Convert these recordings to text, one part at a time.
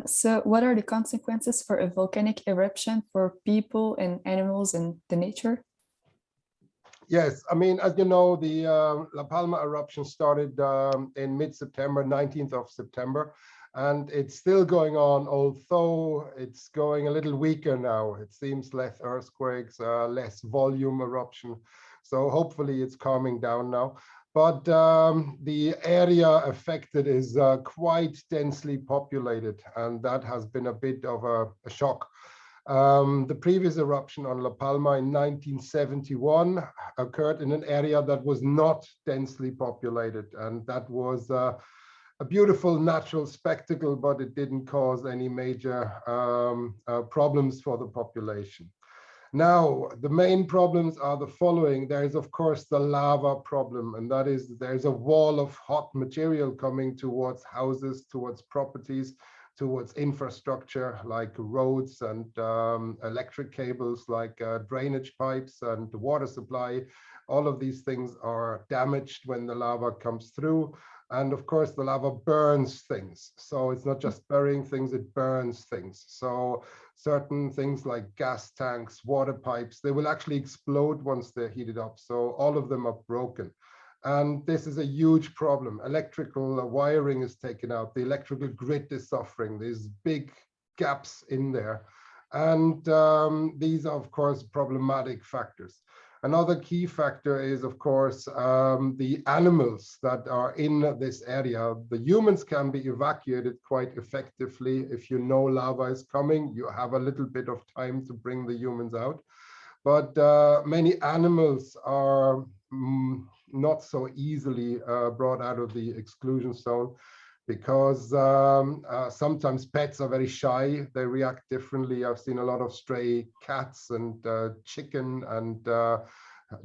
So what are the consequences for a volcanic eruption for people and animals and the nature? Yes, I mean, as you know, the La Palma eruption started in mid-September, 19th of September, and it's still going on, although it's going a little weaker now. It seems less earthquakes, less volume eruption. So hopefully it's calming down now. But the area affected is quite densely populated, and that has been a bit of a shock. The previous eruption on La Palma in 1971 occurred in an area that was not densely populated, and that was a beautiful natural spectacle, but it didn't cause any major problems for the population. Now, the main problems are the following. There is, of course, the lava problem, and that is there's a wall of hot material coming towards houses, towards properties, towards infrastructure like roads and electric cables, like drainage pipes and water supply. All of these things are damaged when the lava comes through. And of course, the lava burns things. So it's not just burying things, it burns things. So certain things like gas tanks, water pipes, they will actually explode once they're heated up. So all of them are broken. And this is a huge problem. Electrical wiring is taken out. The electrical grid is suffering. There's big gaps in there. And these are, of course, problematic factors. Another key factor is, of course, the animals that are in this area. The humans can be evacuated quite effectively. If you know lava is coming, you have a little bit of time to bring the humans out. But many animals are not so easily brought out of the exclusion zone, because sometimes pets are very shy. They react differently. I've seen a lot of stray cats and chicken and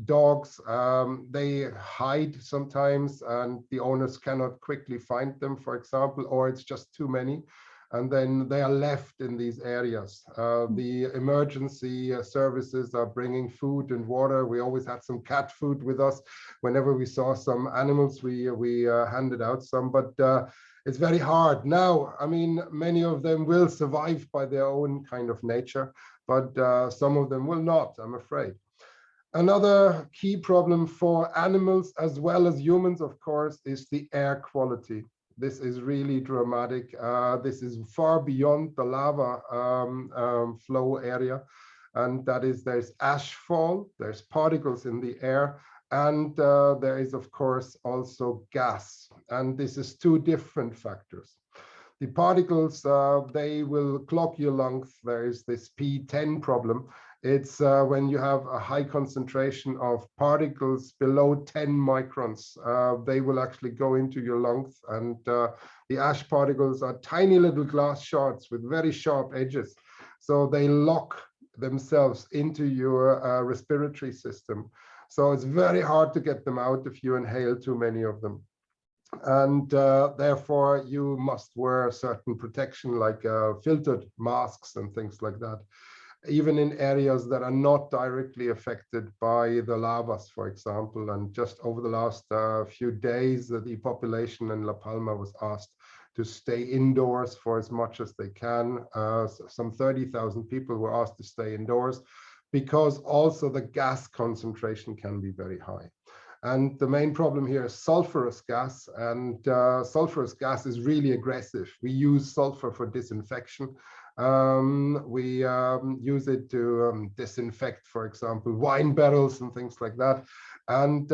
dogs. They hide sometimes, and the owners cannot quickly find them, for example, or it's just too many. And then they are left in these areas. The emergency services are bringing food and water. We always had some cat food with us. Whenever we saw some animals, we handed out some, but it's very hard. Now, I mean, many of them will survive by their own kind of nature, but some of them will not, I'm afraid. Another key problem for animals as well as humans, of course, is the air quality. This is really dramatic. This is far beyond the lava flow area. And that is, there's ash fall, there's particles in the air, and there is, of course, also gas. And this is two different factors. The particles, they will clog your lungs. There is this P10 problem. It's when you have a high concentration of particles below 10 microns, they will actually go into your lungs. And the ash particles are tiny little glass shards with very sharp edges. So they lock themselves into your respiratory system. So it's very hard to get them out if you inhale too many of them. And therefore, you must wear certain protection like filtered masks and things like that, even in areas that are not directly affected by the lavas, for example. And just over the last few days, the population in La Palma was asked to stay indoors for as much as they can. Some 30,000 people were asked to stay indoors, because also the gas concentration can be very high. And the main problem here is sulfurous gas, and sulfurous gas is really aggressive. We use sulfur for disinfection. We use it to disinfect, for example, wine barrels and things like that. And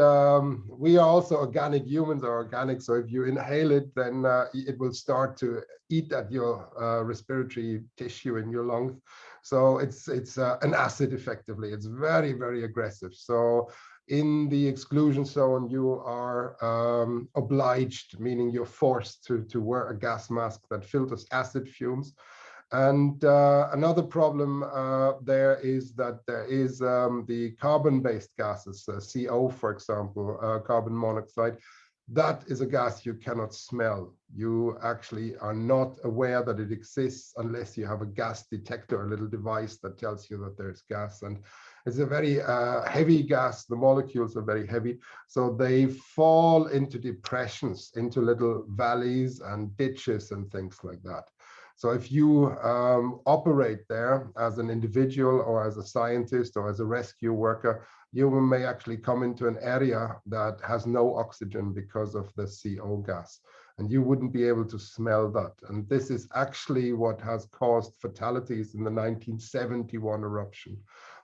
we are also organic. Humans are organic, so if you inhale it, then it will start to eat at your respiratory tissue in your lungs. So it's an acid, effectively. It's very, very aggressive. So in the exclusion zone, you are obliged, meaning you're forced to wear a gas mask that filters acid fumes. And another problem there is that there is the carbon-based gases, CO, for example, carbon monoxide. That is a gas you cannot smell. You actually are not aware that it exists unless you have a gas detector, a little device that tells you that there's gas. And it's a very heavy gas. The molecules are very heavy. So they fall into depressions, into little valleys and ditches and things like that. So if you operate there as an individual or as a scientist or as a rescue worker, you may actually come into an area that has no oxygen because of the CO gas, and you wouldn't be able to smell that. And this is actually what has caused fatalities in the 1971 eruption,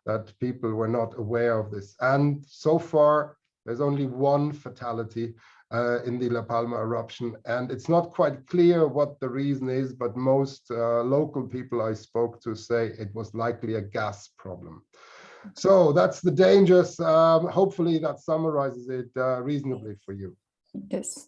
that people were not aware of this. And so far, there's only one fatality in the La Palma eruption, and it's not quite clear what the reason is, but most local people I spoke to say it was likely a gas problem. So that's the dangers. Hopefully that summarizes it reasonably for you. Yes.